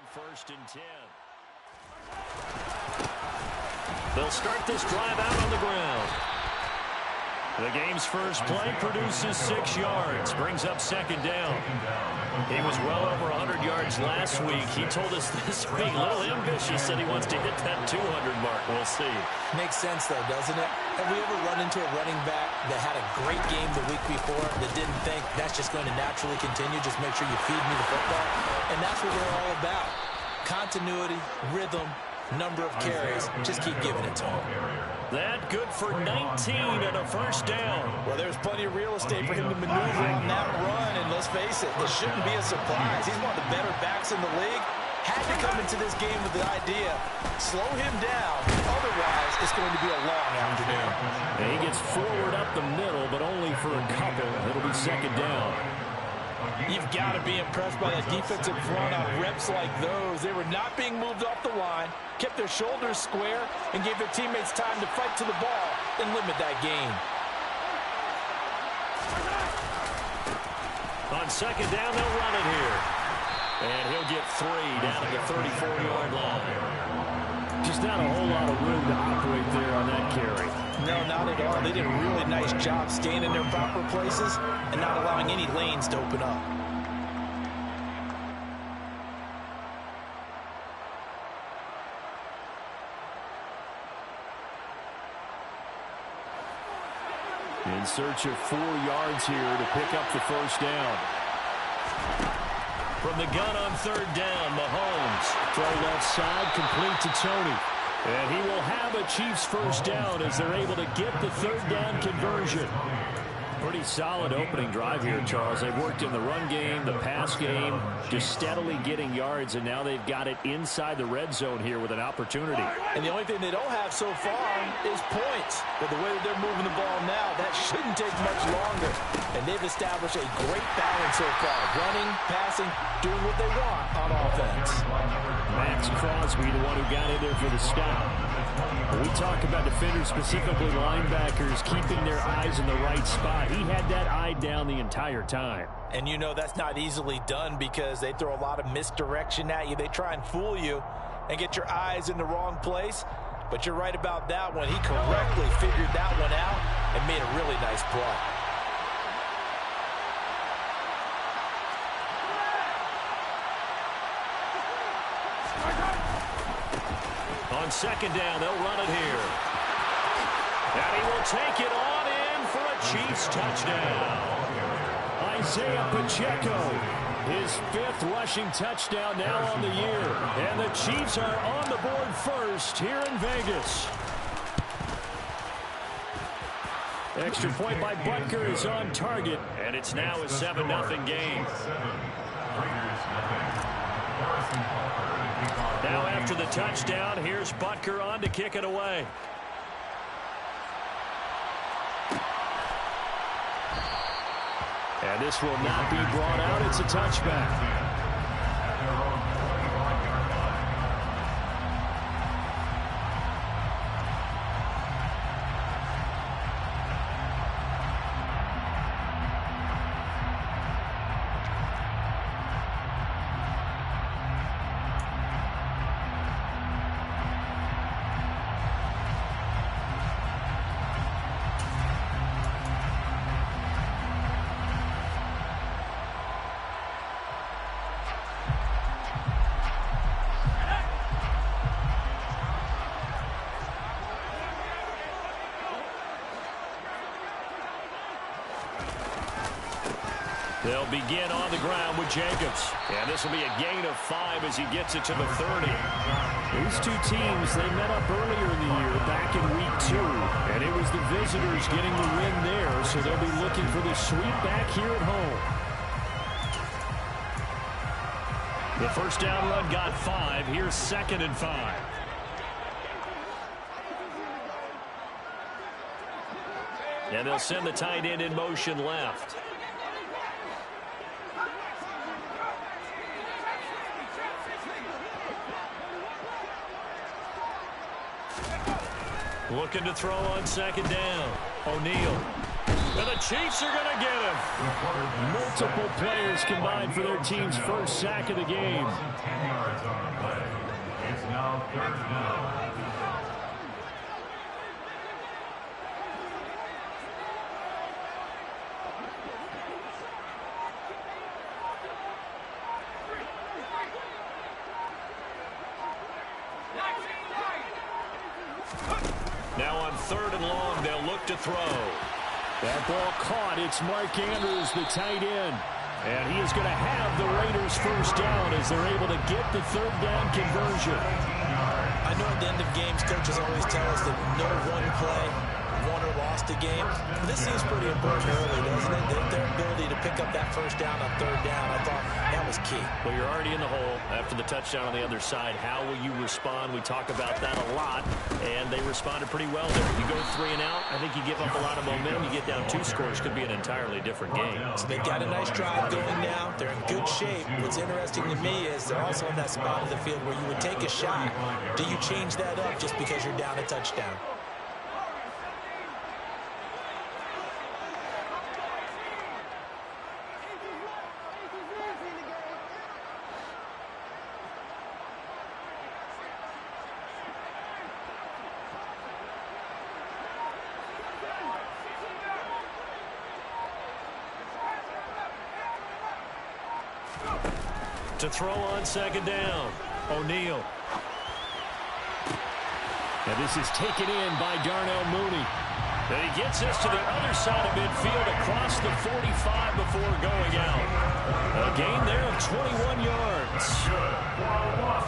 1st and 10. They'll start this drive out on the ground. The game's first play produces 6 yards, brings up 2nd down. He was well over 100 yards last week. He told us this week, a little ambitious, said he wants to hit that 200 mark. We'll see. Makes sense, though, doesn't it? Have we ever run into a running back that had a great game the week before that didn't think that's just going to naturally continue? Just make sure you feed me the football. And that's what we're all about. Continuity, rhythm, number of carries. Just keep giving it to him. That good for 19 and a 1st down. Well, there's plenty of real estate for him to maneuver on that run, and let's face it, it shouldn't be a surprise. He's one of the better backs in the league. Had to come into this game with the idea, slow him down, otherwise it's going to be a long afternoon. And he gets forward up the middle, but only for a couple. It'll be 2nd down. You've got to be impressed by the defensive front on reps like those. They were not being moved off the line, kept their shoulders square, and gave their teammates time to fight to the ball and limit that gain. On 2nd down, they'll run it here. And he'll get 3 down at the 34-yard line. Just not a whole lot of room to operate there on that carry. No, not at all. They did a really nice job staying in their proper places and not allowing any lanes to open up. In search of 4 yards here to pick up the 1st down. From the gun on 3rd down, Mahomes. Throw left side, complete to Tony. And he will have a Chiefs 1st down as they're able to get the 3rd down conversion. Pretty solid opening drive here, Charles. They've worked in the run game, the pass game, just steadily getting yards, and now they've got it inside the red zone here with an opportunity. And the only thing they don't have so far is points. But the way that they're moving the ball now, that shouldn't take much longer. And they've established a great balance so far. Running, passing, doing what they want on offense. Max Crosby, the one who got in there for the stop. When we talk about defenders, specifically linebackers, keeping their eyes in the right spot. He had that eye down the entire time. And you know that's not easily done because they throw a lot of misdirection at you. They try and fool you and get your eyes in the wrong place. But you're right about that one. He correctly figured that one out and made a really nice play. On 2nd down, they'll run it here. And he will take it on in for a Chiefs touchdown. Isaiah Pacheco, his 5th rushing touchdown now on the year. And the Chiefs are on the board first here in Vegas. Extra point by Butker is on target. And it's now a 7-0 game. Now after the touchdown, here's Butker on to kick it away. And this will not be brought out. It's a touchback. They'll begin on the ground with Jacobs. And this will be a gain of 5 as he gets it to the 30. These two teams, they met up earlier in the year, back in week 2. And it was the visitors getting the win there, so they'll be looking for the sweep back here at home. The 1st down run got 5. Here's 2nd and 5. And they'll send the tight end in motion left. Looking to throw on 2nd down. O'Neal. And the Chiefs are going to get him. Multiple players combined for their team's first sack of the game. Now on 3rd and long, they'll look to throw. That ball caught. It's Mark Andrews, the tight end. And he is going to have the Raiders first down as they're able to get the 3rd down conversion. I know at the end of games, coaches always tell us that no one play won or lost a game. But this seems pretty important early, doesn't it? Their ability to pick up that first down on 3rd down, I thought that was key. Well, you're already in the hole after the touchdown on the other side. How will you respond? We talk about that a lot, and they responded pretty well there. You go 3 and out, I think you give up a lot of momentum. You get down 2 scores, could be an entirely different game. So they've got a nice drive going now. They're in good shape. What's interesting to me is they're also in that spot of the field where you would take a shot. Do you change that up just because you're down a touchdown? To throw on 2nd down, O'Neal. And this is taken in by Darnell Mooney. And he gets us to the other side of midfield across the 45 before going out. A gain there of 21 yards.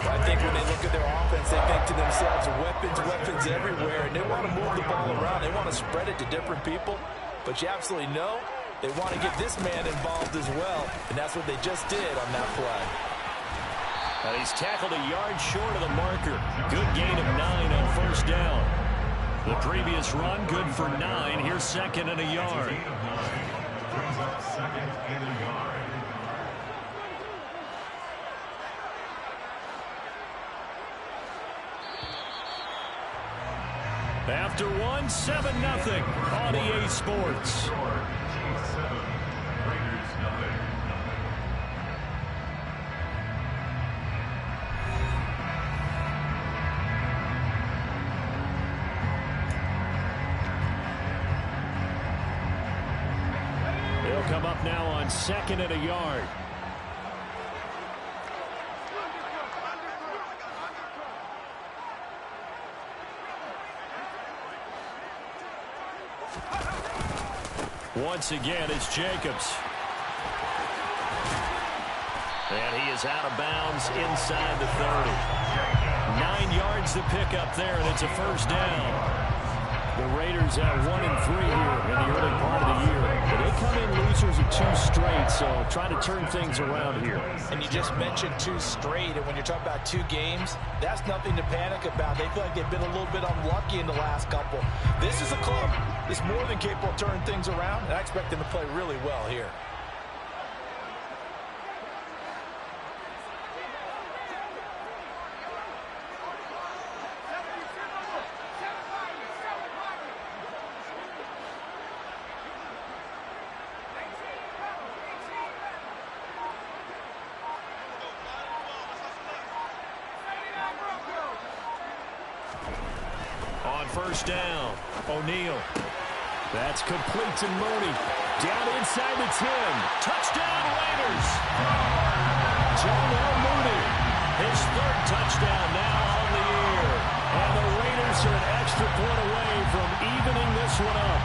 I think when they look at their offense, they think to themselves, weapons everywhere, and they want to move the ball around. They want to spread it to different people. But you absolutely know they want to get this man involved as well, and that's what they just did on that play. And he's tackled a yard short of the marker. Good gain of 9 on 1st down. The previous run, good for 9. Here's 2nd and a yard. After 1, 7-0 on EA Sports. They'll come up now on 2nd and a yard. Once again, it's Jacobs. And he is out of bounds inside the 30. 9 yards to pick up there, and it's a 1st down. The Raiders at 1-3 here in the early part of the year. But they come in losers of 2 straight, so trying to turn things around here. And you just mentioned 2 straight, and when you're talking about 2 games, that's nothing to panic about. They feel like they've been a little bit unlucky in the last couple. This is a club that's more than capable of turning things around, and I expect them to play really well here. On 1st down, O'Neal. That's complete to Mooney. Down inside the 10. Touchdown, Raiders. Darnell Mooney. His 3rd touchdown now on the year. And the Raiders are an extra point away from evening this one up.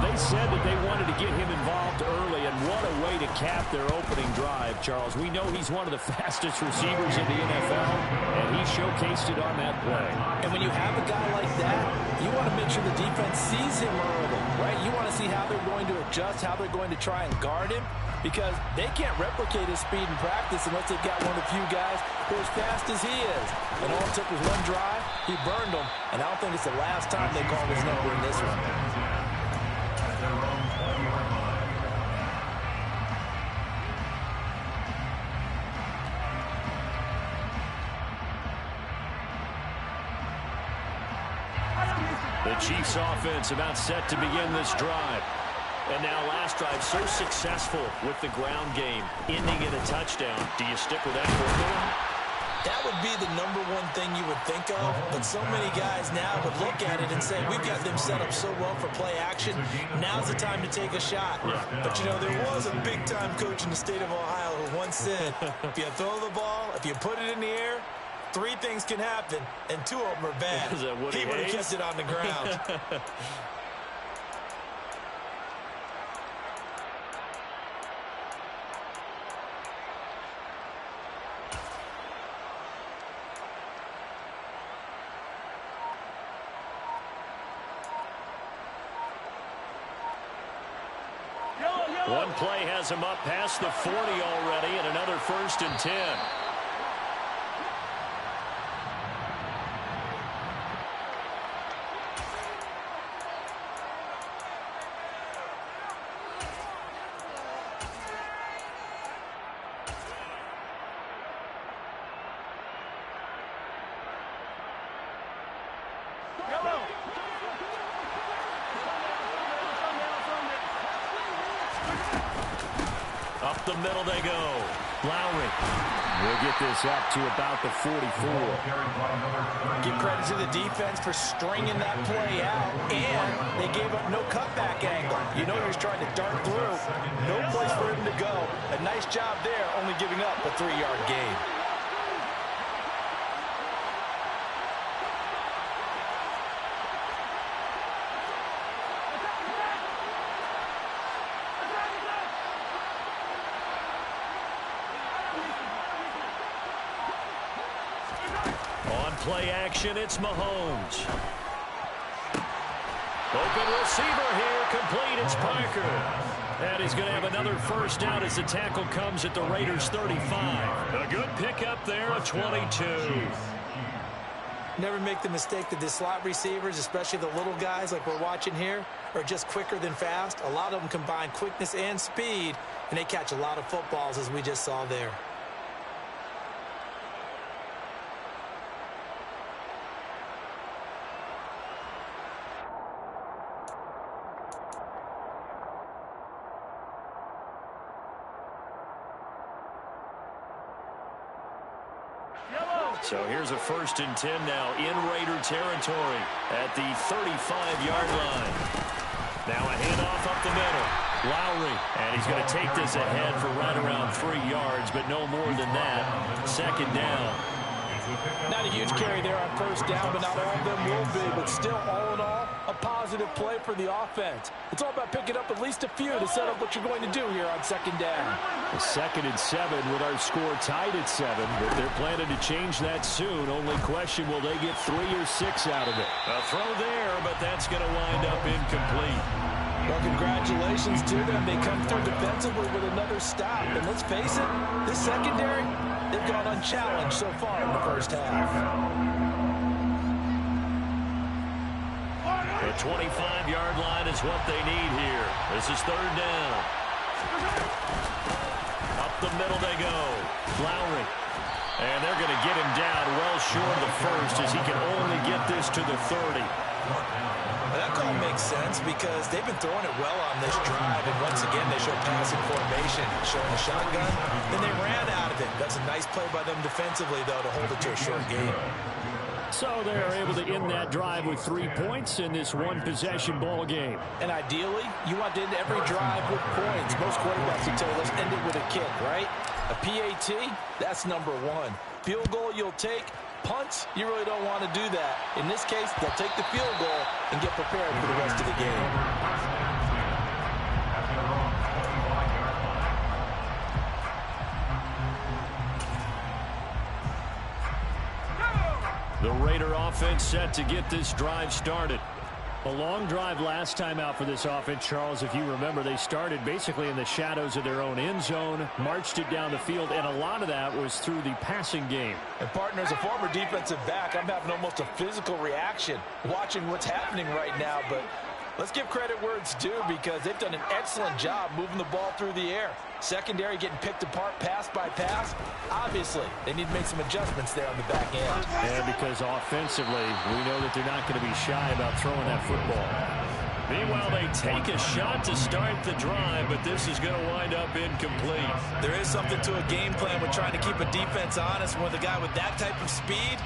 They said that they wanted to get him involved early, and what a way to cap their opening drive, Charles. We know he's one of the fastest receivers in the NFL, and he showcased it on that play. And when you have a guy like that, you want to make sure the defense sees him early, right? You want to see how they're going to adjust, how they're going to try and guard him, because they can't replicate his speed in practice unless they've got one of the few guys who are as fast as he is. And all it took was 1 drive, he burned them, and I don't think it's the last time they call his number in this one. The Chiefs offense about set to begin this drive. And now last drive so successful with the ground game, ending in a touchdown. Do you stick with that formula? That would be the #1 thing you would think of, but so many guys now would look at it and say, we've got them set up so well for play action, now's the time to take a shot. But, you know, there was a big-time coach in the state of Ohio who once said, if you throw the ball, if you put it in the air, 3 things can happen, and 2 of them are bad. He would have kept it on the ground. One play has him up past the 40 already, and another 1st and 10. Up the middle they go. Lowry will get this up to about the 44. Give credit to the defense for stringing that play out, and they gave up no cutback angle. You know he was trying to dart through. No place for him to go. A nice job there, only giving up a 3-yard gain. Play action, it's Mahomes. Open receiver here, complete, it's Parker. And he's going to have another 1st down as the tackle comes at the Raiders' 35. A good pickup there of 22. Never make the mistake that the slot receivers, especially the little guys like we're watching here, are just quicker than fast. A lot of them combine quickness and speed, and they catch a lot of footballs, as we just saw there. So here's a 1st and 10 now in Raider territory at the 35-yard line. Now a handoff up the middle. Lowry, and he's going to take this ahead for right around 3 yards, but no more than that. 2nd down. Not a huge carry there on 1st down, but not all of them will be. But still, all in all, a positive play for the offense. It's all about picking up at least a few to set up what you're going to do here on 2nd down. A 2nd and 7 with our score tied at 7, but they're planning to change that soon. Only question, will they get 3 or 6 out of it? A throw there, but that's going to wind up incomplete. Well, congratulations to them. They come through defensively with another stop. And let's face it, this secondary, they've gone unchallenged so far in the 1st half. The 25-yard line is what they need here. This is 3rd down. Up the middle they go. Lowry. And they're going to get him down well short of the 1st as he can only get this to the 30. That call makes sense because they've been throwing it well on this drive, and once again they show passing formation, showing the shotgun. Then they ran out of it. That's a nice play by them defensively, though, to hold it to a short game. So they are able to end that drive with 3 points in this one-possession ball game. And ideally, you want to end every drive with points. Most quarterbacks would tell you, let's end it with a kick, right? A PAT, that's #1. Field goal you'll take. Punts, you really don't want to do that. In this case, they'll take the field goal and get prepared for the rest of the game. The Raider offense set to get this drive started. A long drive last time out for this offense, Charles. If you remember, they started basically in the shadows of their own end zone, marched it down the field, and a lot of that was through the passing game. And, partner, as a former defensive back, I'm having almost a physical reaction watching what's happening right now. But let's give credit where it's due because they've done an excellent job moving the ball through the air. Secondary getting picked apart pass by pass. Obviously, they need to make some adjustments there on the back end. And because offensively, we know that they're not going to be shy about throwing that football. Meanwhile, they take a shot to start the drive, but this is going to wind up incomplete. There is something to a game plan with trying to keep a defense honest. With a guy with that type of speed,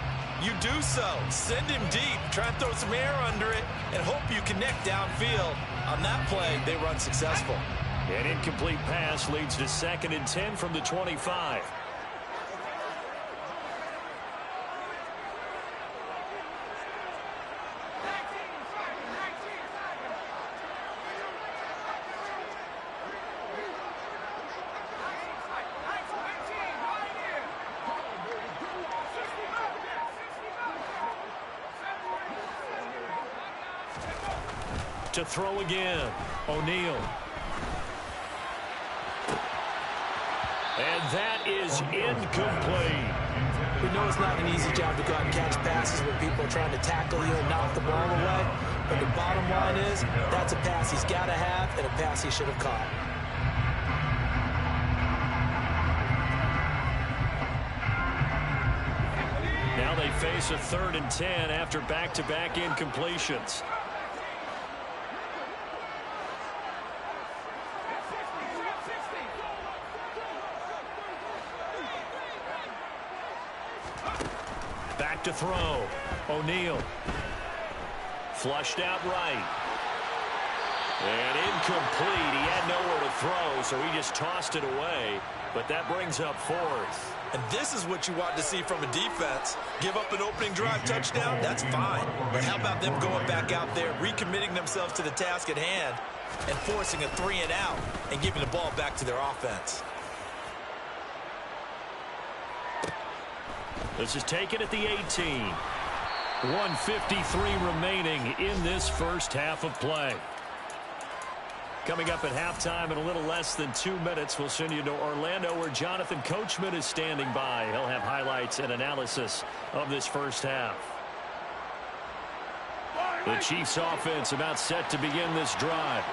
you do so. Send him deep, try and throw some air under it, and hope you connect downfield. On that play, they run successful. An incomplete pass leads to 2nd and 10 from the 25. To throw again, O'Neal. And that is incomplete. We know it's not an easy job to go out and catch passes when people are trying to tackle you and knock the ball away. But the bottom line is, that's a pass he's got to have and a pass he should have caught. Now they face a 3rd and 10 after back-to-back incompletions. Back to throw. O'Neal. Flushed out right. And incomplete. He had nowhere to throw, so he just tossed it away. But that brings up 4th. And this is what you want to see from a defense. Give up an opening drive touchdown, that's fine. But how about them going back out there, recommitting themselves to the task at hand, and forcing a 3 and out and giving the ball back to their offense. This is taken at the 18. 1:53 remaining in this first half of play. Coming up at halftime in a little less than 2 minutes, we'll send you to Orlando where Jonathan Coachman is standing by. He'll have highlights and analysis of this first half. The Chiefs offense about set to begin this drive.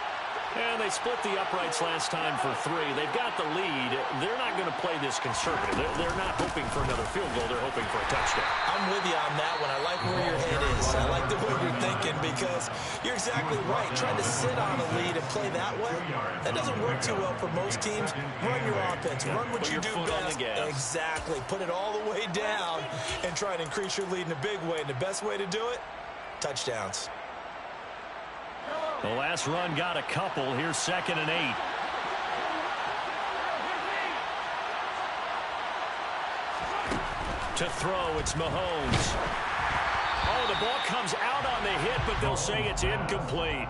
And they split the uprights last time for 3. They've got the lead. They're not going to play this conservative. They're not hoping for another field goal. They're hoping for a touchdown. I'm with you on that one. I like where your head is. I like the way you're thinking because you're exactly right. Trying to sit on a lead and play that way, that doesn't work too well for most teams. Run your offense. Run what you do best. Exactly. Put it all the way down and try and increase your lead in a big way. And the best way to do it, touchdowns. The last run got a couple. Here's 2nd and 8. To throw, it's Mahomes. Oh, the ball comes out on the hit, but they'll say it's incomplete.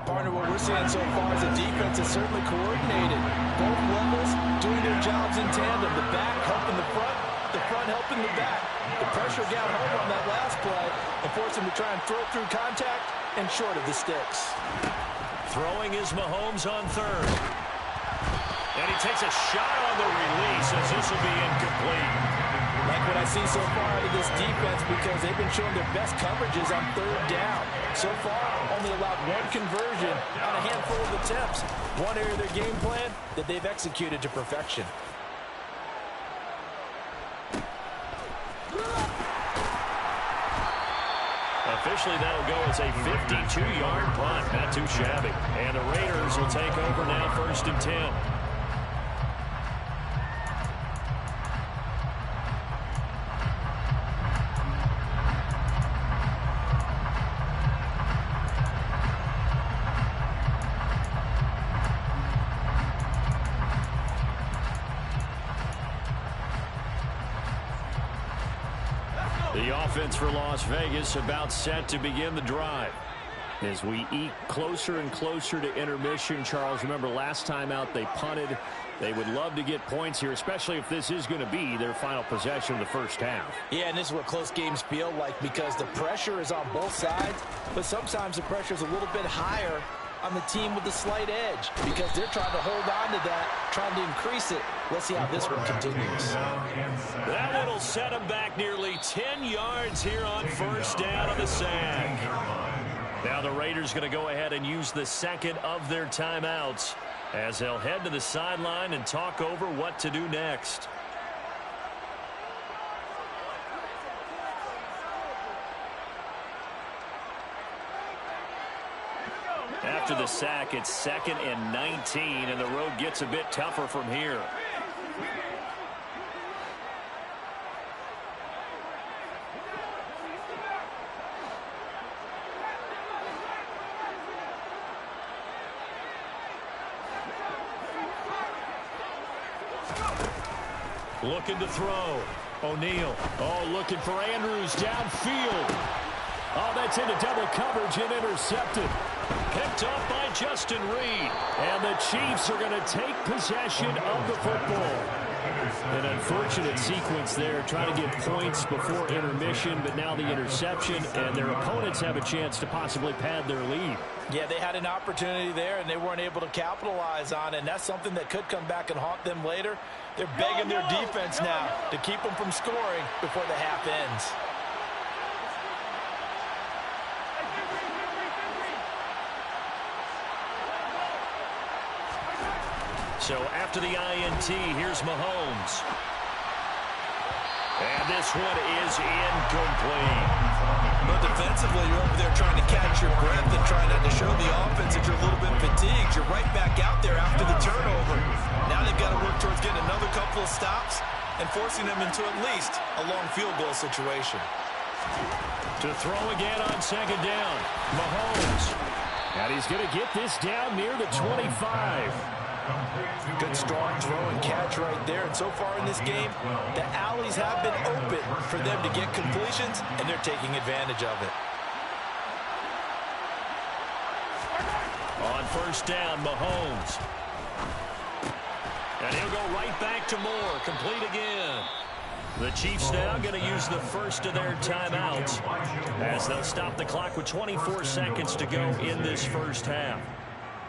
Partner, what we're seeing so far is a defense is certainly coordinated. Both levels doing their jobs in tandem. The back helping the front helping the back. The pressure got home on that last play and forced him to try and throw through contact and short of the sticks. Throwing is Mahomes on 3rd. And he takes a shot on the release as this will be incomplete. Like what I see so far out of this defense because they've been showing their best coverages on 3rd down. So far, only allowed 1 conversion on a handful of attempts. One area of their game plan that they've executed to perfection. Officially, that'll go as a 52-yard punt. Not too shabby. And the Raiders will take over now 1st and 10. The offense for Las Vegas about set to begin the drive. As we eke closer and closer to intermission, Charles, remember last time out they punted. They would love to get points here, especially if this is going to be their final possession of the first half. Yeah, and this is what close games feel like because the pressure is on both sides, but sometimes the pressure is a little bit higher on the team with the slight edge because they're trying to hold on to that, trying to increase it. Let's see how this one continues. That one will set them back nearly 10 yards here on 1st down on the sack. Now the Raiders going to go ahead and use the 2nd of their timeouts as they'll head to the sideline and talk over what to do next. after the sack. It's 2nd and 19, and the road gets a bit tougher from here. Looking to throw. O'Neal. Oh, looking for Andrews downfield. Oh, that's into double coverage and intercepted. Picked off by Justin Reed. And the Chiefs are going to take possession of the football. An unfortunate sequence there, trying to get points before intermission, but now the interception, and their opponents have a chance to possibly pad their lead. Yeah, they had an opportunity there, and they weren't able to capitalize on it, and that's something that could come back and haunt them later. They're begging their defense now to keep them from scoring before the half ends. So after the INT, here's Mahomes. And this one is incomplete. But defensively, you're over there trying to catch your breath and trying not to show the offense that you're a little bit fatigued. You're right back out there after the turnover. Now they've got to work towards getting another couple of stops and forcing them into at least a long field goal situation. To throw again on 2nd down. Mahomes. And he's going to get this down near the 25. Good strong throw and catch right there. And so far in this game, the alleys have been open for them to get completions, and they're taking advantage of it. On 1st down, Mahomes. And he'll go right back to Moore. Complete again. The Chiefs now going to use the first of their timeouts as they'll stop the clock with 24 seconds to go in this first half.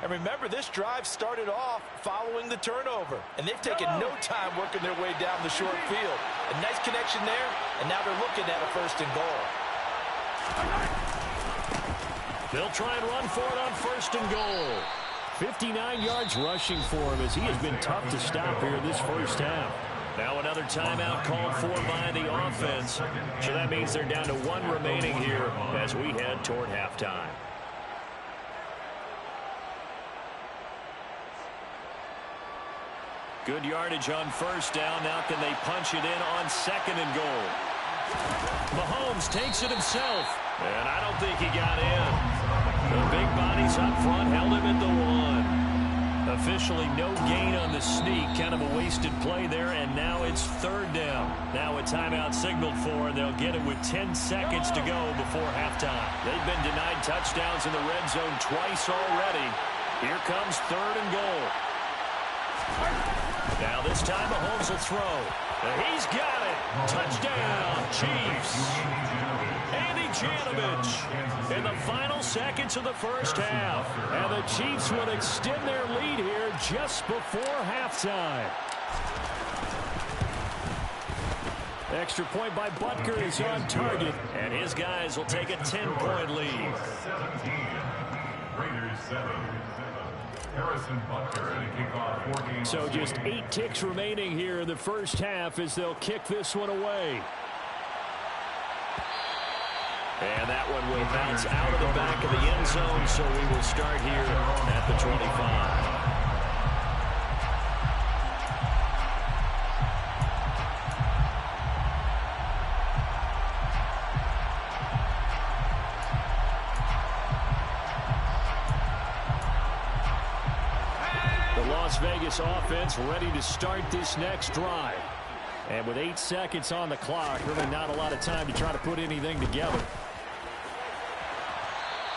And remember, this drive started off following the turnover, and they've taken no time working their way down the short field. A nice connection there, and now they're looking at a 1st and goal. They'll try and run for it on 1st and goal. 59 yards rushing for him as he has been tough to stop here this first half. Now another timeout called for by the offense. So that means they're down to 1 remaining here as we head toward halftime. Good yardage on 1st down. Now can they punch it in on 2nd and goal? Mahomes takes it himself. And I don't think he got in. The big bodies up front held him at the 1. Officially no gain on the sneak. Kind of a wasted play there. And now it's 3rd down. Now a timeout signaled for, and they'll get it with 10 seconds to go before halftime. They've been denied touchdowns in the red zone twice already. Here comes 3rd and goal. Now this time Mahomes will throw. He's got it. Touchdown, Chiefs. Andy Janovich in the final seconds of the first half. And the Chiefs will extend their lead here just before halftime. Extra point by Butker is on target. And his guys will take a 10-point lead. Raiders 7. Harrison Butker and a kickoff 14. So just 8 ticks remaining here in the first half as they'll kick this one away. And that one will bounce out of the back of the end zone, so we will start here at the 25. Las Vegas offense ready to start this next drive. And with 8 seconds on the clock, really not a lot of time to try to put anything together.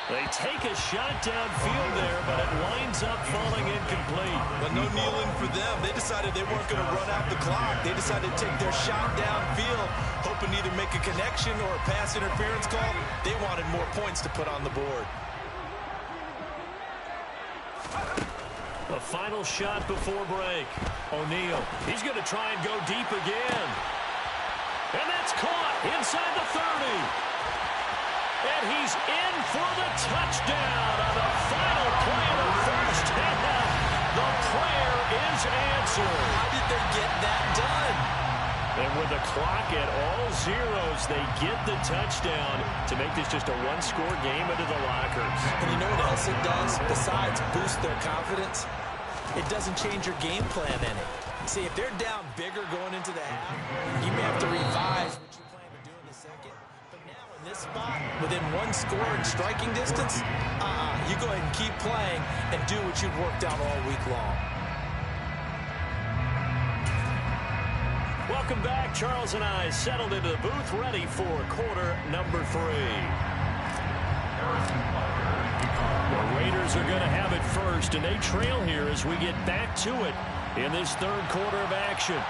They take a shot downfield there, but it winds up falling incomplete. But no kneeling for them. They decided they weren't going to run out the clock. They decided to take their shot downfield, hoping to either make a connection or a pass interference call. They wanted more points to put on the board. The final shot before break. O'Neal. He's going to try and go deep again. And that's caught inside the 30. And he's in for the touchdown on the final play of the first half. The prayer is answered. How did they get that done? And with the clock at all zeros, they get the touchdown to make this just a one-score game into the lockers. And you know what else it does? Besides boost their confidence, it doesn't change your game plan any. See, if they're down bigger going into the half, you may have to revise what you plan to do in the second. But now in this spot, within one score and striking distance, you go ahead and keep playing and do what you've worked out all week long. Welcome back. Charles and I settled into the booth, ready for quarter number 3. The Raiders are going to have it first, and they trail here as we get back to it in this third quarter of action.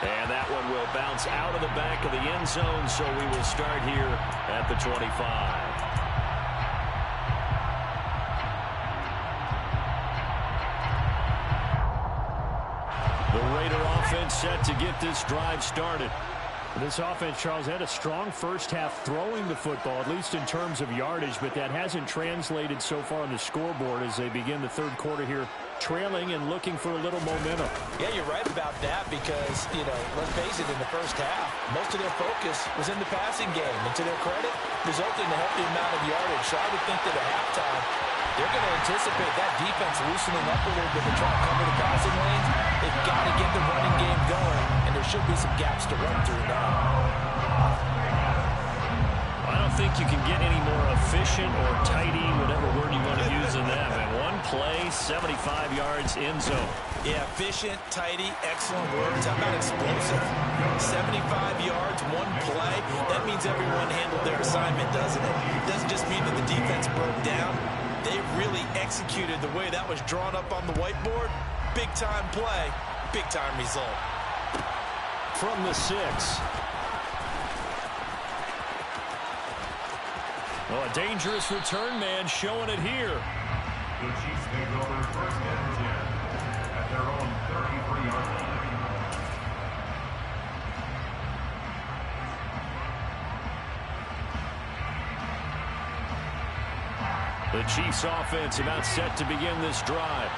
And that one will bounce out of the back of the end zone, so we will start here at the 25. The Raider offense set to get this drive started. This offense, Charles, had a strong first half throwing the football, at least in terms of yardage, but that hasn't translated so far on the scoreboard as they begin the third quarter here, trailing and looking for a little momentum. Yeah, you're right about that because, let's face it, in the first half, most of their focus was in the passing game. And to their credit, resulted in a healthy amount of yardage. So I would think that at halftime, they're going to anticipate that defense loosening up a little bit to try to cover the passing lanes. They've got to get the running game going, and there should be some gaps to run through now. I don't think you can get any more efficient or tidy, whatever word you want to use in that. And one play, 75 yards in zone. Yeah, efficient, tidy, excellent words. How about explosive? 75 yards, one play. That means everyone handled their assignment, doesn't it? It doesn't just mean that the defense broke down. They really executed the way that was drawn up on the whiteboard. Big-time play, big-time result. From the 6. Oh, a dangerous return man showing it here. The Chiefs take over first and 10 at their own 33-yard line. The Chiefs offense about set to begin this drive.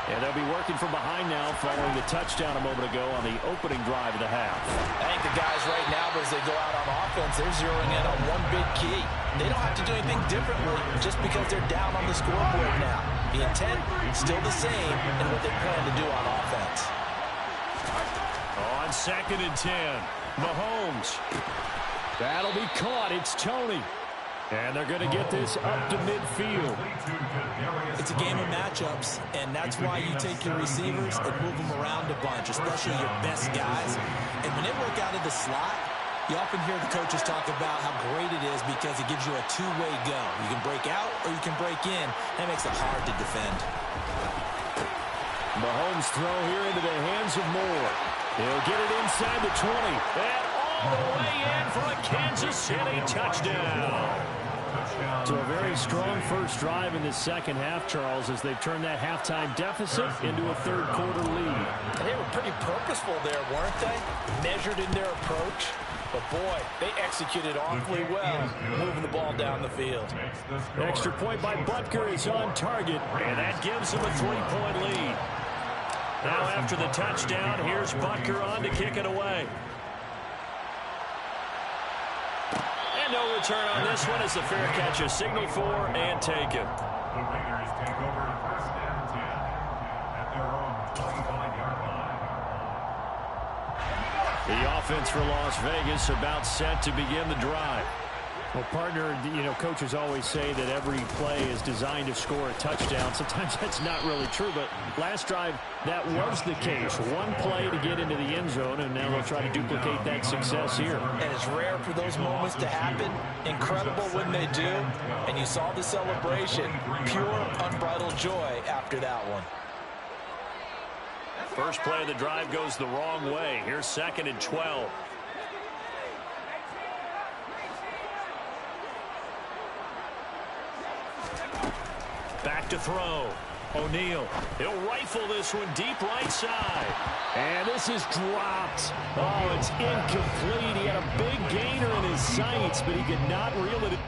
And they'll be working from behind now following the touchdown a moment ago on the opening drive of the half. I think the guys right now, as they go out on offense, they're zeroing in on one big key. They don't have to do anything differently just because they're down on the scoreboard now. The intent still the same in what they plan to do on offense. On 2nd and 10, Mahomes. That'll be caught. It's Tony. And they're going to get this up to midfield. It's a game of matchups, and that's why you take your receivers and move them around a bunch, especially your best guys. And when they work out of the slot, you often hear the coaches talk about how great it is because it gives you a two-way go. You can break out or you can break in. That makes it hard to defend. Mahomes throw here into the hands of Moore. He'll get it inside the 20. And all the way in for a Kansas City touchdown. So a very strong first drive in the second half, Charles, as they've turned that halftime deficit into a third quarter lead. And they were pretty purposeful there, weren't they? Measured in their approach. But, boy, they executed awfully well, moving the ball down the field. Extra point by Butker is on target, and that gives them a 3-point lead. Now after the touchdown, here's Butker on to kick it away. And no return on this one as the fair catch is signaled for and taken. The Raiders take over first and 10 at their own 25-yard line. The offense for Las Vegas about set to begin the drive. Well, partner, coaches always say that every play is designed to score a touchdown. Sometimes that's not really true, but last drive, that was the case. One play to get into the end zone, and now they'll try to duplicate that success here. And it's rare for those moments to happen. Incredible when they do. And you saw the celebration. Pure, unbridled joy after that one. First play of the drive goes the wrong way. Here's 2nd and 12. Back to throw. O'Neal. He'll rifle this one deep right side. And this is dropped. Oh, it's incomplete. He had a big gainer in his sights, but he could not reel it in.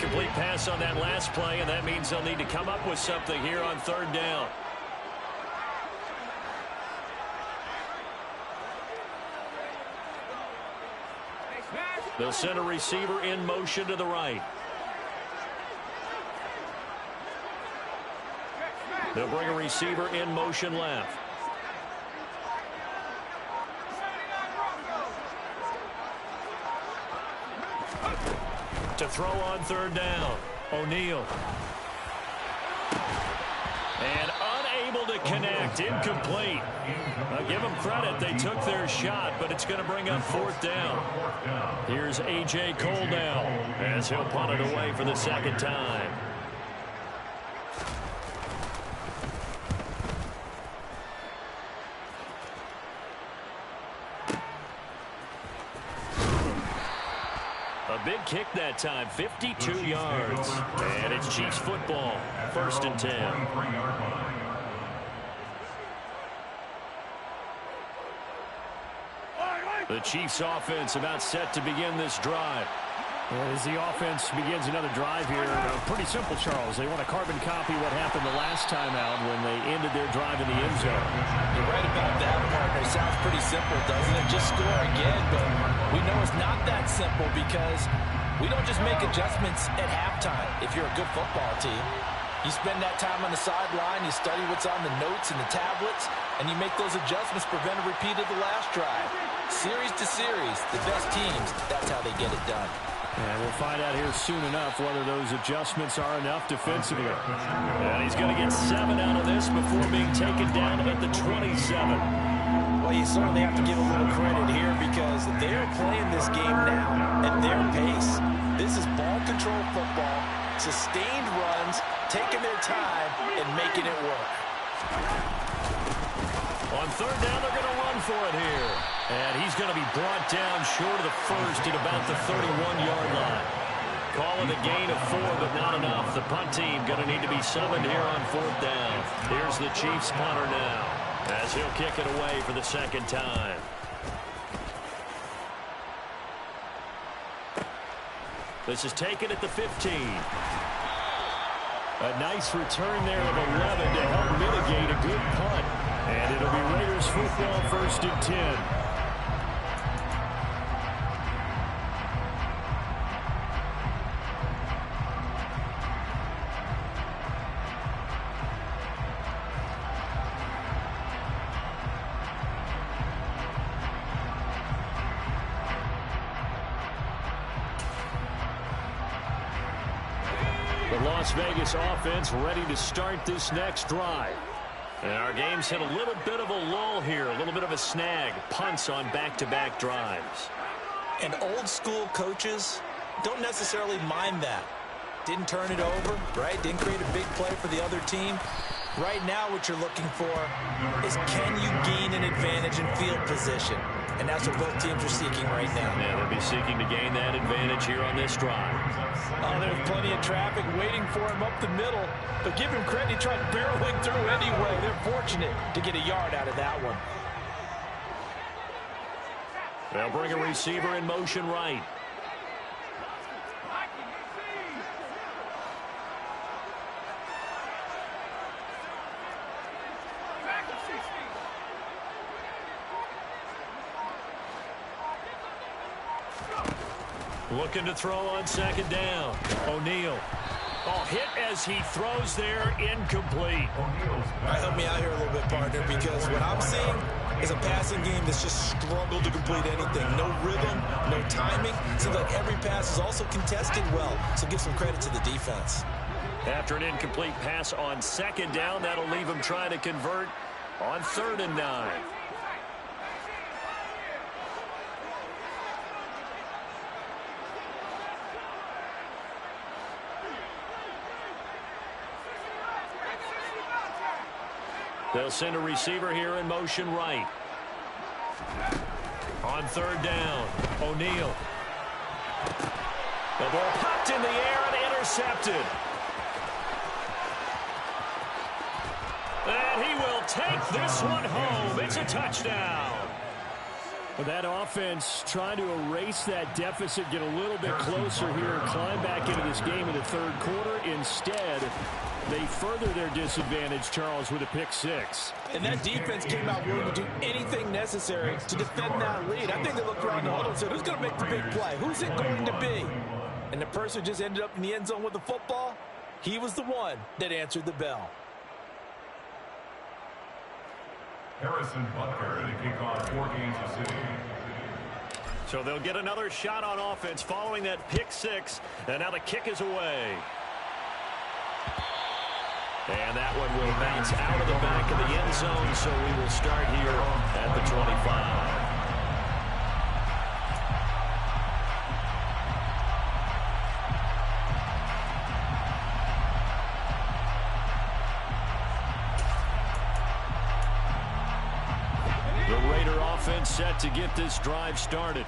incomplete pass on that last play, and that means they'll need to come up with something here on third down. They'll send a receiver in motion to the right. They'll bring a receiver in motion left. To throw on third down, O'Neal. And unable to connect, incomplete. I'll give them credit, they took their shot, but it's going to bring up fourth down. Here's A.J. Cole now, as he'll punt it away for the second time. A big kick that time, 52 yards. And it's Chiefs football, 1st and 10. The Chiefs offense about set to begin this drive. As the offense begins another drive here, pretty simple, Charles. They want to carbon copy what happened the last time out when they ended their drive in the end zone. You're right about that, partner. Sounds pretty simple, doesn't it? Just score again, but we know it's not that simple because we don't just make adjustments at halftime if you're a good football team. You spend that time on the sideline, you study what's on the notes and the tablets, and you make those adjustments, prevent a repeat of the last drive. Series to series, the best teams, that's how they get it done. And we'll find out here soon enough whether those adjustments are enough defensively. And he's going to get 7 out of this before being taken down at the 27. Well, you certainly have to give a little credit here because they're playing this game now at their pace. This is ball control football, sustained runs, taking their time, and making it work. On third down, they're going to run for it here. And he's going to be brought down short of the first at about the 31-yard line. Call it a gain of 4, but not enough. The punt team going to need to be summoned here on fourth down. Here's the Chiefs punter now, as he'll kick it away for the second time. This is taken at the 15. A nice return there of 11 to help mitigate a good punt. And it'll be Raiders football, 1st and 10. The Las Vegas offense ready to start this next drive. And our game's hit a little bit of a lull here, a little bit of a snag. Punts on back-to-back drives. And old-school coaches don't necessarily mind that. Didn't turn it over, right? Didn't create a big play for the other team. Right now what you're looking for is can you gain an advantage in field position? And that's what both teams are seeking right now. Yeah, they'll be seeking to gain that advantage here on this drive. Oh, there's plenty of traffic waiting for him up the middle. But give him credit, he tried barreling through anyway. They're fortunate to get a yard out of that one. They'll bring a receiver in motion right. Looking to throw on second down. O'Neal. Oh, hit as he throws there, incomplete. All right, help me out here a little bit, partner, because what I'm seeing is a passing game that's just struggled to complete anything. No rhythm, no timing. Seems like every pass is also contested well, so give some credit to the defense. After an incomplete pass on second down, that'll leave him trying to convert on 3rd and 9. They'll send a receiver here in motion right. On 3rd down, O'Neal. The ball popped in the air and intercepted. And he will take this one home. It's a touchdown. Well, that offense trying to erase that deficit, get a little bit closer here, and climb back into this game in the third quarter. Instead, they further their disadvantage, Charles, with a pick six. And that defense came out willing to do anything necessary to defend that lead. I think they looked around the huddle and said, who's going to make the big play? Who's it going to be? And the person who just ended up in the end zone with the football, he was the one that answered the bell. Harrison Butker to kick off for Kansas City. So they'll get another shot on offense following that pick six, and now the kick is away. And that one will bounce out of the back of the end zone, so we will start here at the 25. Offense set to get this drive started.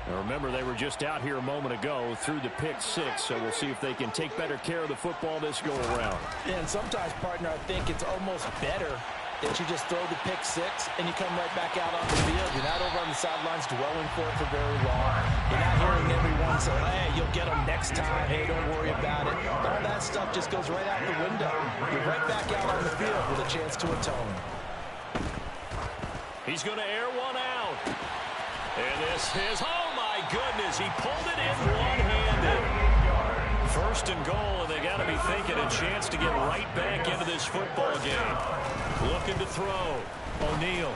Now remember, they were just out here a moment ago through the pick six, so we'll see if they can take better care of the football this go around. Yeah, and sometimes, partner, I think it's almost better that you just throw the pick six and you come right back out on the field. You're not over on the sidelines dwelling for it for very long. You're not hearing everyone say, hey, you'll get them next time. Hey, don't worry about it. All that stuff just goes right out the window. You're right back out on the field with a chance to atone. He's going to air one out. And this is, oh my goodness, he pulled it in one-handed. First and goal, and they got to be thinking a chance to get right back into this football game. Looking to throw. O'Neal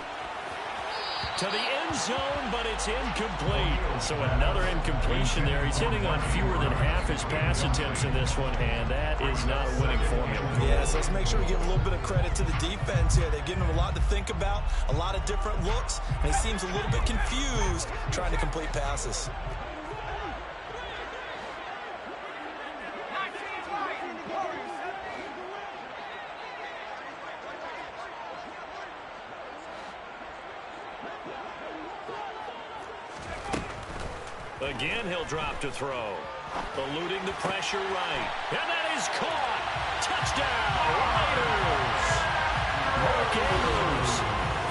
to the end zone, but it's incomplete. So another incompletion there. He's hitting on fewer than half his pass attempts in this one, and that is not a winning formula. Yeah, so let's make sure we give a little bit of credit to the defense here. They've given him a lot to think about, a lot of different looks, and he seems a little bit confused trying to complete passes. Again, he'll drop to throw. Eluding the pressure right. And that is caught. Touchdown, Raiders. Mark Andrews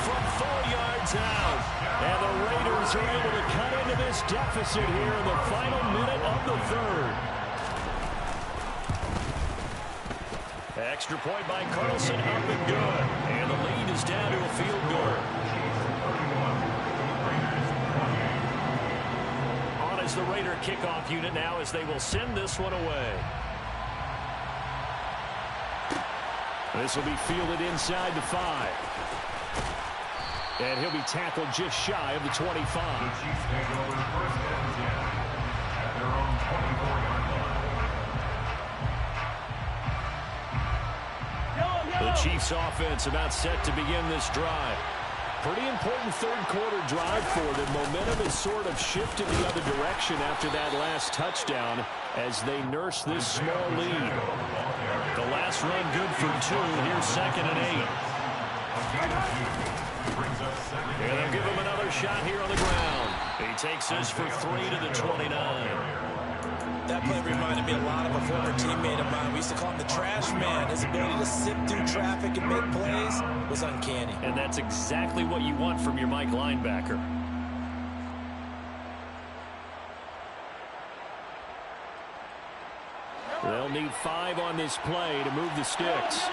from 4 yards out. And the Raiders are able to cut into this deficit here in the final minute of the third. Extra point by Carlson, up and good. And the lead is down to a field goal. The Raider kickoff unit now as they will send this one away. This will be fielded inside the 5. And he'll be tackled just shy of the 25. The Chiefs take over first and 10 at their own 24-yard line. The Chiefs offense about set to begin this drive. Pretty important third quarter drive for them. Momentum has sort of shifted the other direction after that last touchdown as they nurse this small lead. The last run good for 2. Here's 2nd and 8. And they'll give him another shot here on the ground. He takes this for 3 to the 29. That play reminded me a lot of a former teammate of mine. We used to call him the trash man. His ability to sift through traffic and make plays was uncanny. And that's exactly what you want from your Mike linebacker. They'll need 5 on this play to move the sticks.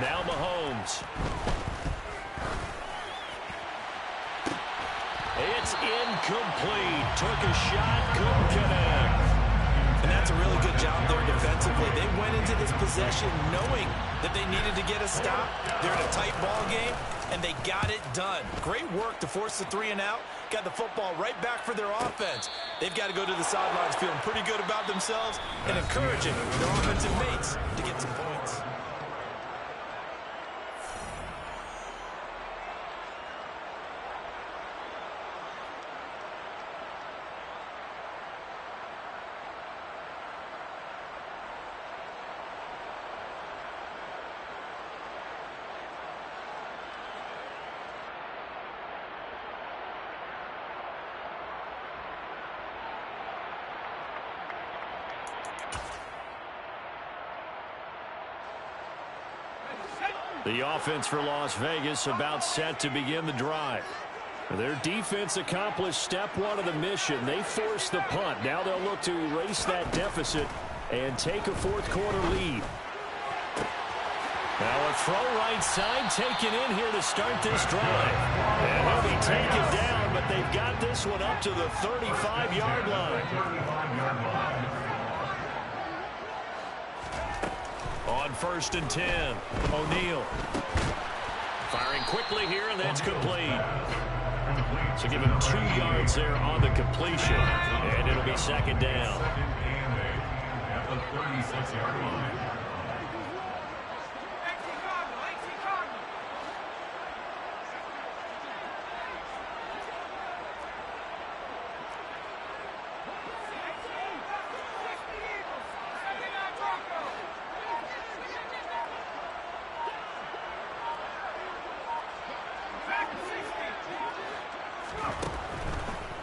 Now Mahomes. It's incomplete. Took a shot, couldn't connect. And that's a really good job there defensively. They went into this possession knowing that they needed to get a stop. They're in a tight ball game, and they got it done. Great work to force the 3 and out. Got the football right back for their offense. They've got to go to the sidelines feeling pretty good about themselves and encouraging their offensive mates to get some points. The offense for Las Vegas about set to begin the drive. Their defense accomplished step one of the mission. They forced the punt. Now they'll look to erase that deficit and take a fourth quarter lead. Now a throw right side taken in here to start this drive. And he'll be taken down, but they've got this one up to the 35-yard line. On 1st and 10, O'Neal. Firing quickly here, and that's complete. So give him 2 yards there on the completion, and it'll be second down. At the 36-yard line.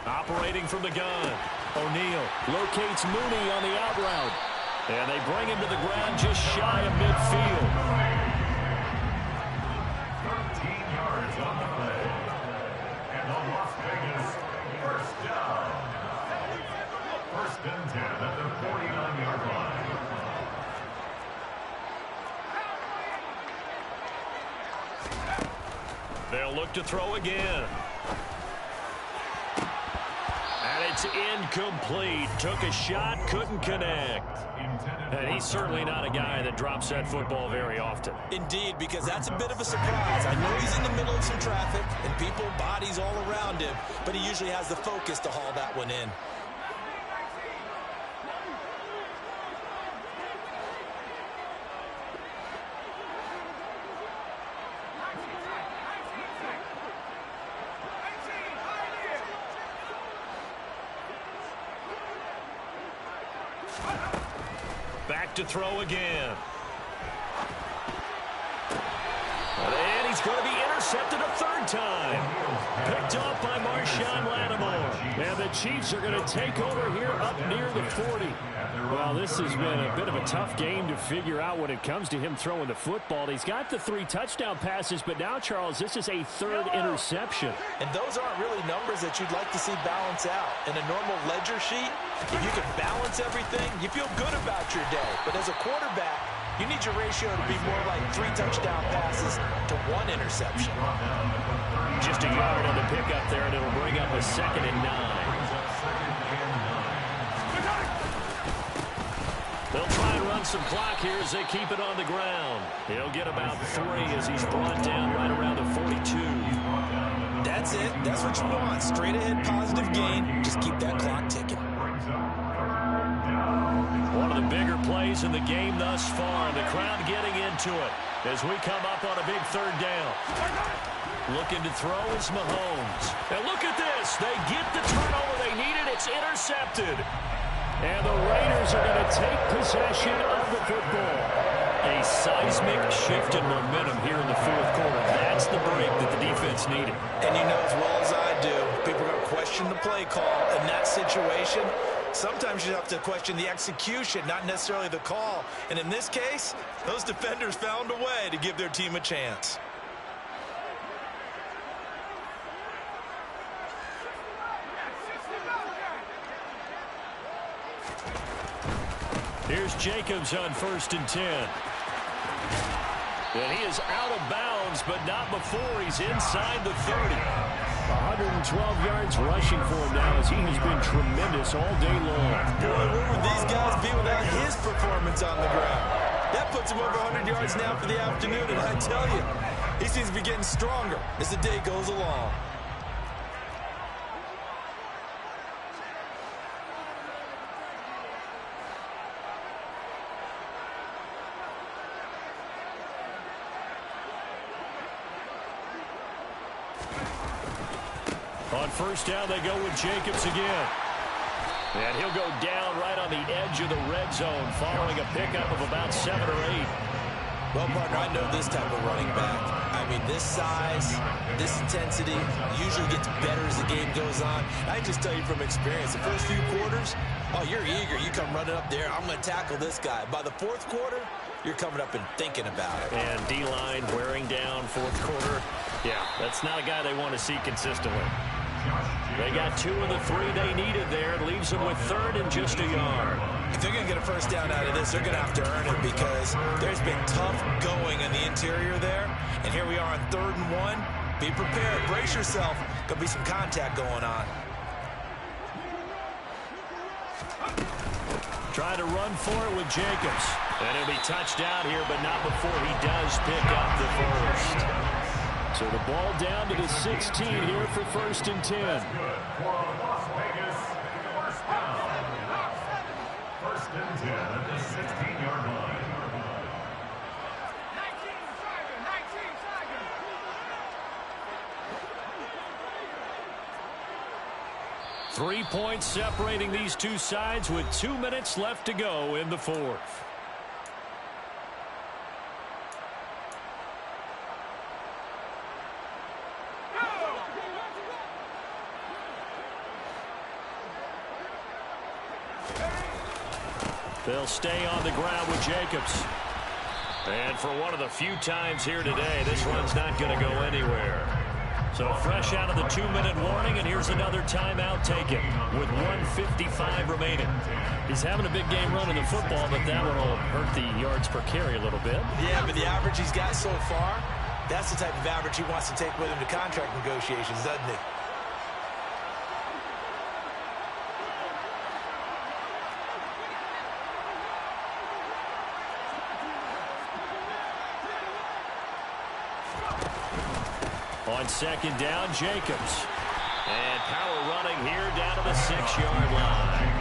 Operating from the gun, O'Neal locates Mooney on the out route. And they bring him to the ground just shy of midfield. 13 yards on the play. And the Las Vegas first down. 1st and 10 at the 49-yard line. They'll look to throw again. And it's incomplete. Took a shot, couldn't connect. And he's certainly not a guy that drops that football very often. Indeed, because that's a bit of a surprise. I know he's in the middle of some traffic and people, bodies all around him, but he usually has the focus to haul that one in. Back to throw again. And he's going to be intercepted a 3rd time. Picked up by Marshawn Lattimore. And the Chiefs are going to take over here up near the 40. Well, this has been a bit of a tough game to figure out when it comes to him throwing the football. He's got the 3 touchdown passes, but now, Charles, this is a 3rd interception. And those aren't really numbers that you'd like to see balance out. In a normal ledger sheet, if you can balance everything, you feel good about your day. But as a quarterback, you need your ratio to be more like 3 touchdown passes to 1 interception. Just a yard on the pickup there, and it'll bring up a 2nd and 9. They'll try and run some clock here as they keep it on the ground. He'll get about 3 as he's brought down right around the 42. That's it. That's what you want. Straight ahead positive gain. Just keep that clock ticking. One of the bigger plays in the game thus far, and the crowd getting into it as we come up on a big 3rd down. Looking to throw is Mahomes. And look at this. They get the turnover they needed. It's intercepted. And the Raiders are going to take possession of the football. A seismic shift in momentum here in the 4th quarter. That's the break that the defense needed. And you know as well as I do, people are going to question the play call in that situation. Sometimes you have to question the execution, not necessarily the call. And in this case, those defenders found a way to give their team a chance. Here's Jacobs on 1st and 10. And he is out of bounds, but not before he's inside the 30. 112 yards rushing for him now as he has been tremendous all day long. Boy, where would these guys be without his performance on the ground? That puts him over 100 yards now for the afternoon, and I tell you, he seems to be getting stronger as the day goes along. On 1st down, they go with Jacobs again. And he'll go down right on the edge of the red zone following a pickup of about 7 or 8. Well, partner, I know this type of running back. I mean, this size, this intensity usually gets better as the game goes on. I can just tell you from experience, the first few quarters, oh, you're eager. You come running up there, I'm going to tackle this guy. By the fourth quarter, you're coming up and thinking about it. And D-line wearing down fourth quarter. Yeah, that's not a guy they want to see consistently. They got 2 of the 3 they needed there. It leaves them with 3rd and just a yard. If they're going to get a first down out of this, they're going to have to earn it because there's been tough going in the interior there. And here we are on 3rd and 1. Be prepared. Brace yourself. Going to be some contact going on. Try to run for it with Jacobs. And he'll be touched out here, but not before he does pick up the first. So the ball down to the 16 here for 1st and 10. Good for Las Vegas. First down. 1st and 10 at the 16-yard line. 3 points separating these two sides with 2 minutes left to go in the 4th. They'll stay on the ground with Jacobs. And for one of the few times here today, this run's not going to go anywhere. So fresh out of the 2-minute warning, and here's another timeout taken with 1:55 remaining. He's having a big game running the football, but that one will hurt the yards per carry a little bit. Yeah, but the average he's got so far, that's the type of average he wants to take with him to contract negotiations, doesn't he? On 2nd down, Jacobs. And power running here down to the 6-yard line.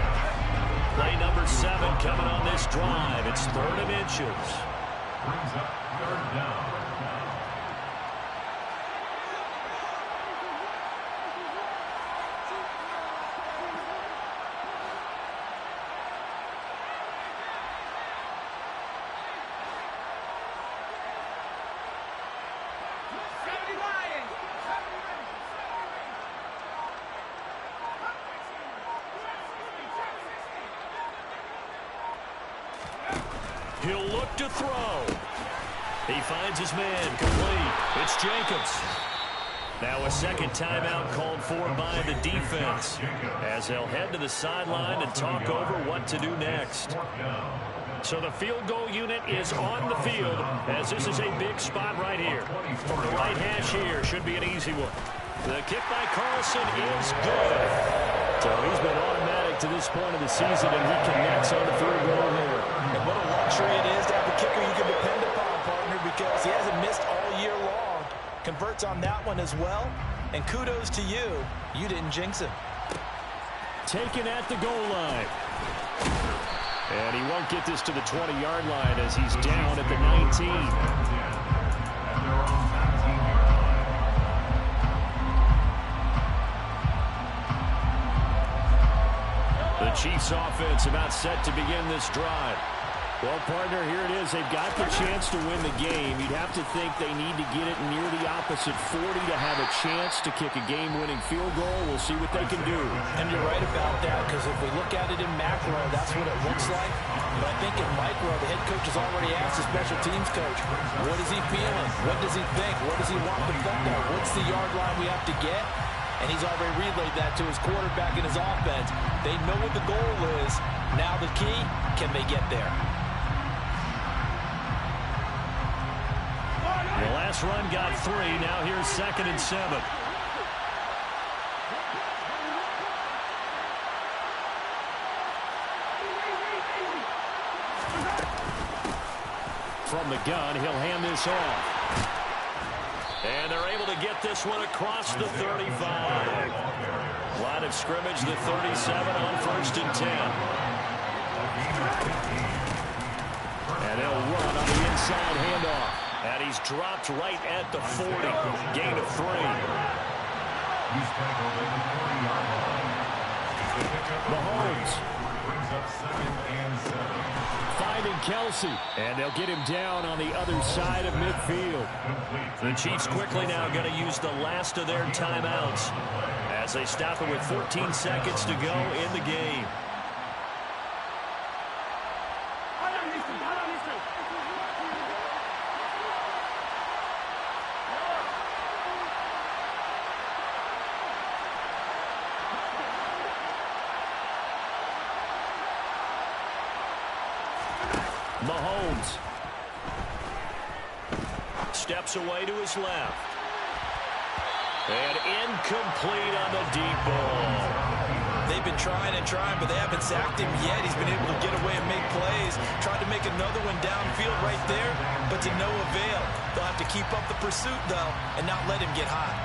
Play number 7 coming on this drive. It's 3rd and inches. Brings up 3rd down. He'll look to throw. He finds his man complete. It's Jacobs. Now a second timeout called for by the defense as they'll head to the sideline and talk over what to do next. So the field goal unit is on the field as this is a big spot right here. From the right hash here should be an easy one. The kick by Carlson is good. So he's been automatic to this point of the season, and he connects on the field goal here. And what a luxury it is to have a kicker you can depend upon, partner, because he hasn't missed all year long. Converts on that one as well. And kudos to you. You didn't jinx him. Taken at the goal line. And he won't get this to the 20-yard line as he's down at the 19. The Chiefs offense about set to begin this drive. Well, partner, here it is. They've got the chance to win the game. You'd have to think they need to get it near the opposite 40 to have a chance to kick a game-winning field goal. We'll see what they can do. And you're right about that, because if we look at it in macro, that's what it looks like. But I think in micro, the head coach has already asked the special teams coach, what is he feeling? What does he think? What does he want the football? What's the yard line we have to get? And he's already relayed that to his quarterback and his offense. They know what the goal is. Now the key, can they get there? The last run got 3. Now here's 2nd and 7. From the gun, he'll hand this off. And they're able to get this one across the 35. Line of scrimmage, the 37 on 1st and 10. And they'll run on the inside handoff. And he's dropped right at the 40. Gain of 3. Mahomes up 2nd and 7. Finding Kelsey, and they'll get him down on the other side of midfield. The Chiefs quickly now going to use the last of their timeouts as they stop it with 14 seconds to go in the game. Mahomes steps away to his left. And incomplete on the deep ball. They've been trying and trying, but they haven't sacked him yet. He's been able to get away and make plays. Tried to make another one downfield right there, but to no avail. They'll have to keep up the pursuit, though, and not let him get hot.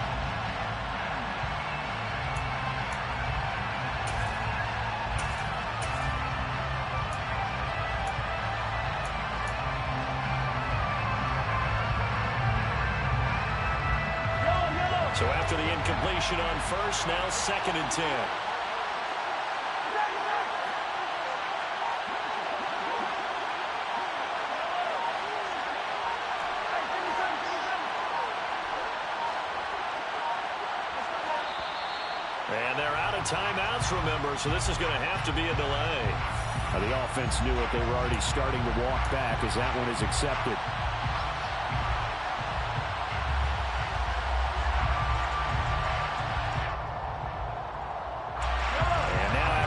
So after the incompletion on first, now 2nd and 10. And they're out of timeouts, remember, so this is going to have to be a delay. Now, the offense knew it. They were already starting to walk back as that one is accepted.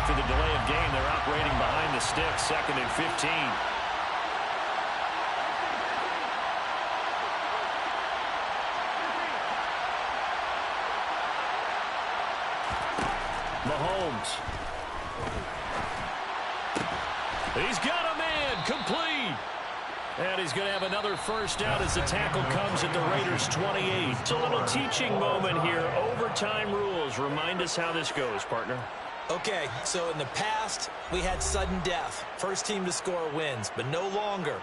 After the delay of game, they're operating behind the stick, 2nd and 15. Mahomes. He's got a man, complete. And he's going to have another first down as the tackle comes at the Raiders' 28. It's a little teaching moment here. Overtime rules. Remind us how this goes, partner. Okay, so in the past, we had sudden death. First team to score wins, but no longer.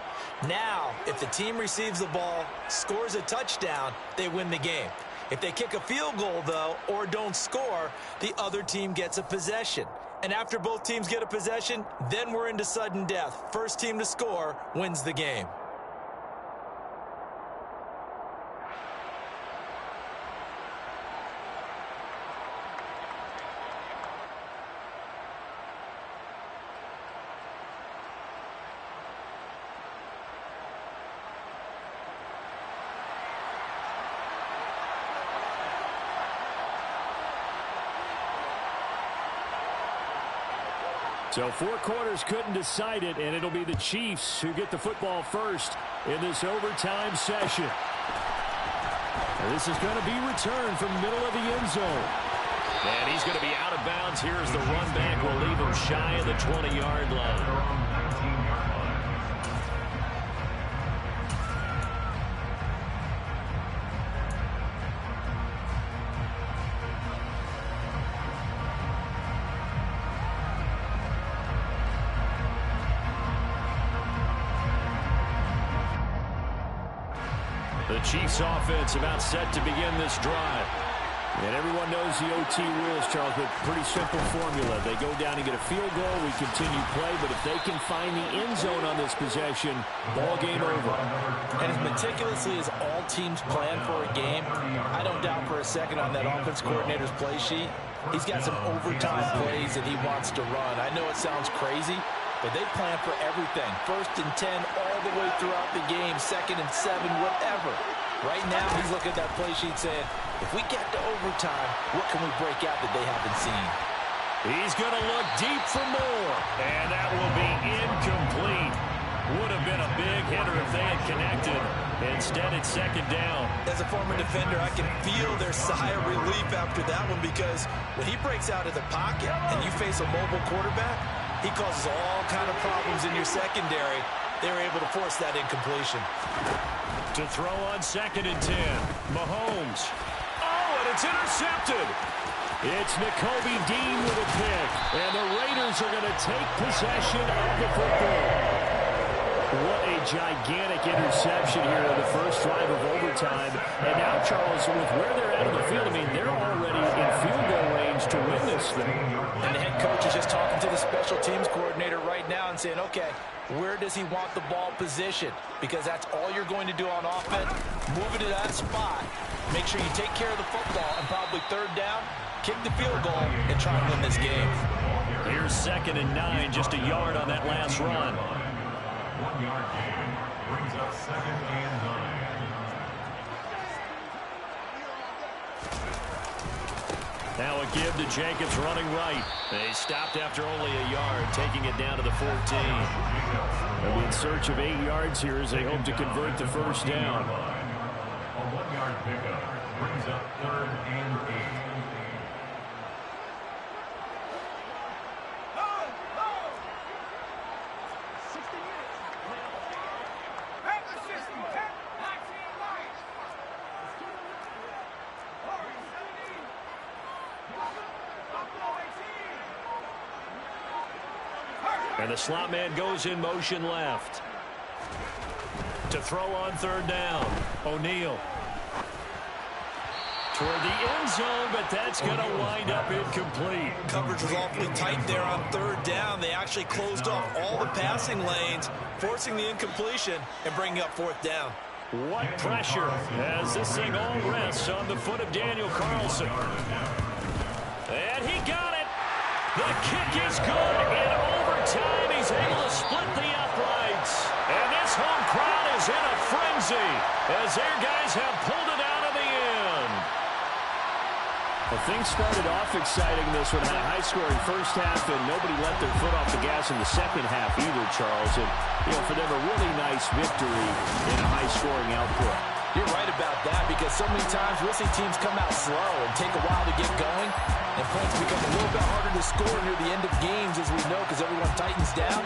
Now, if the team receives the ball, scores a touchdown, they win the game. If they kick a field goal, though, or don't score, the other team gets a possession. And after both teams get a possession, then we're into sudden death. First team to score wins the game. So 4 quarters couldn't decide it, and it'll be the Chiefs who get the football first in this overtime session. And this is going to be returned from the middle of the end zone. And he's going to be out of bounds here as the run back will leave him shy of the 20-yard line. The Chiefs offense about set to begin this drive. And everyone knows the OT rules, Charles, but pretty simple formula. They go down and get a field goal, we continue play, but if they can find the end zone on this possession, ball game over. And as meticulously as all teams plan for a game, I don't doubt for a second on that offense coordinator's play sheet, he's got some overtime plays that he wants to run. I know it sounds crazy, but they plan for everything. 1st and 10 all the way throughout the game, 2nd and 7, whatever. Right now, he's looking at that play sheet saying, if we get to overtime, what can we break out that they haven't seen? He's going to look deep for more, and that will be incomplete. Would have been a big hitter if they had connected. Instead, it's 2nd down. As a former defender, I can feel their sigh of relief after that one, because when he breaks out of the pocket and you face a mobile quarterback, he causes all kind of problems in your secondary. They were able to force that incompletion. To throw on 2nd and 10. Mahomes. Oh, and it's intercepted. It's Nakobe Dean with a pick, and the Raiders are going to take possession of the football. What a gigantic interception here in the first drive of overtime. And now, Charles, with where they're at on the field, I mean, they're already in field goal range to win this thing. And the head coach is just talking to the special teams coordinator right now and saying, okay, where does he want the ball positioned? Because that's all you're going to do on offense. Move it to that spot. Make sure you take care of the football and probably third down, kick the field goal, and try and win this game. Here's 2nd and 9, just a yard on that last run. 1 yard gain brings up 2nd and 9. Now a give to Jacobs running right. They stopped after only a yard, taking it down to the 14. They'll be in search of 8 yards here as they hope to convert the first down. A 1 yard pickup brings up 3rd and 8. And the slot man goes in motion left. To throw on 3rd down. O'Neal. Toward the end zone, but that's going to wind up incomplete. Coverage was awfully tight there on 3rd down. They actually closed off all the passing lanes, forcing the incompletion and bringing up 4th down. What pressure as this thing all rests on the foot of Daniel Carlson. And he got it. The kick is good. In overtime, he's able to split the uprights. And this home crowd is in a frenzy as their guys have pulled it out of the end. Well, things started off exciting this one. Had a high-scoring first half, and nobody let their foot off the gas in the second half either, Charles. And, for them, a really nice victory in a high-scoring output. You're right about that because so many times we'll see teams come out slow and take a while to get going, and points become a little bit harder to score near the end of games, as we know, because everyone tightens down.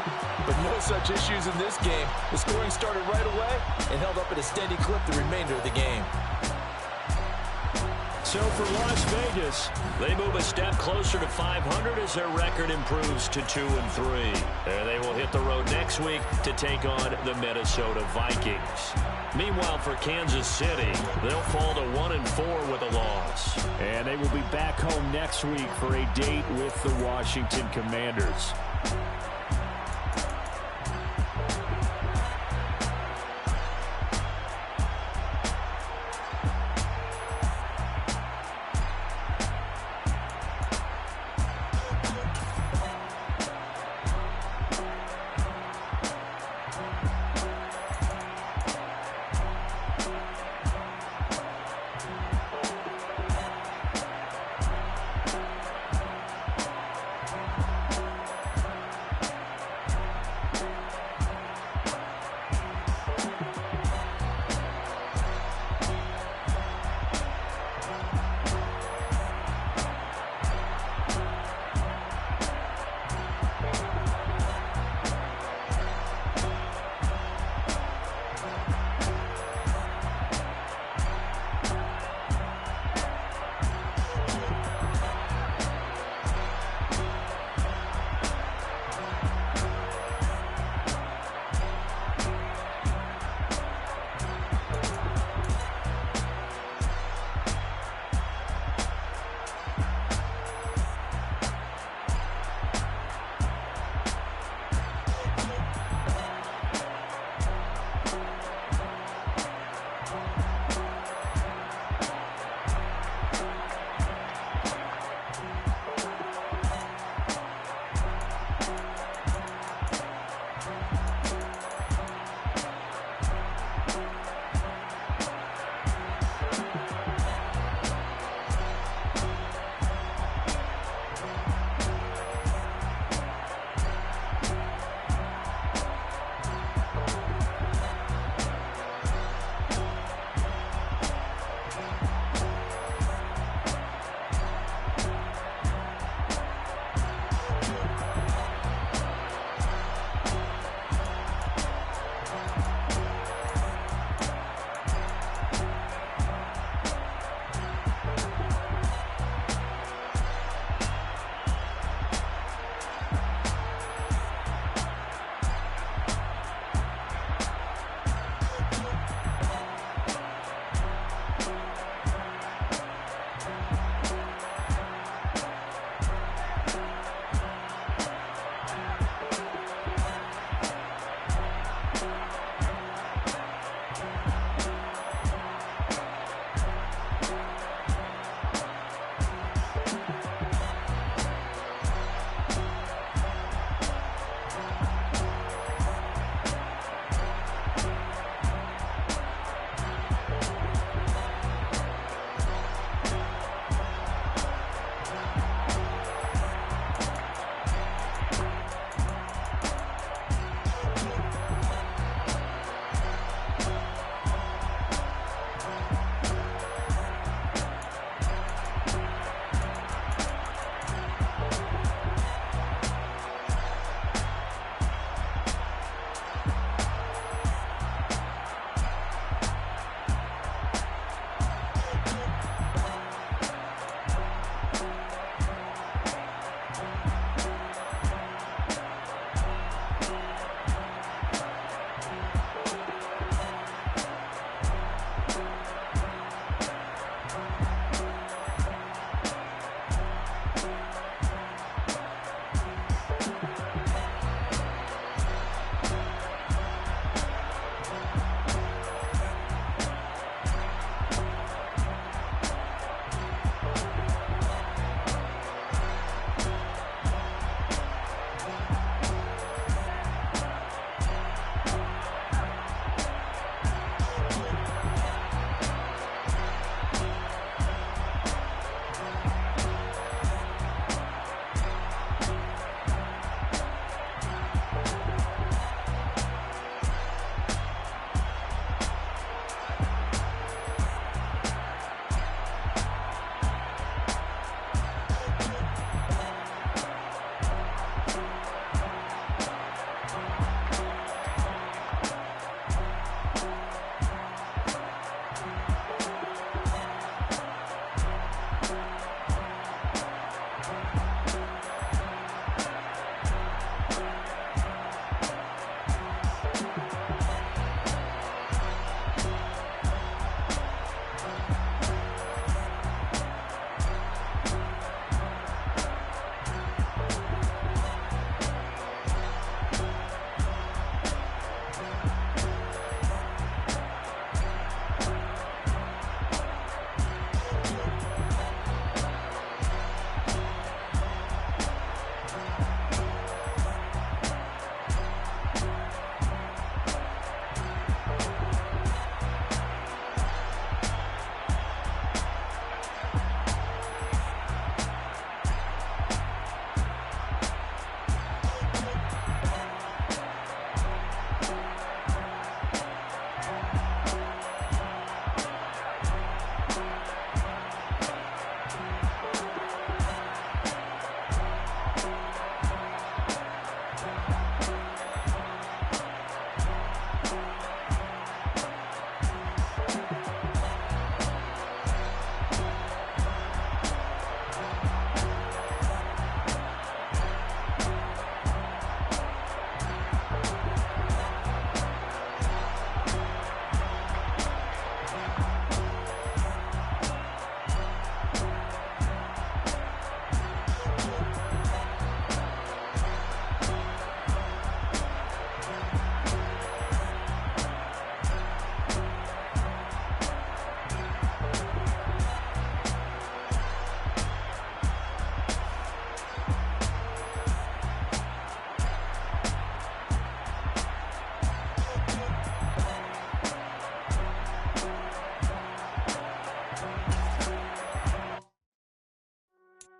But no such issues in this game. The scoring started right away and held up at a steady clip the remainder of the game. So for Las Vegas, they move a step closer to 500 as their record improves to 2-3. And they will hit the road next week to take on the Minnesota Vikings. Meanwhile, for Kansas City, they'll fall to 1-4 with a loss. And they will be back home next week for a date with the Washington Commanders.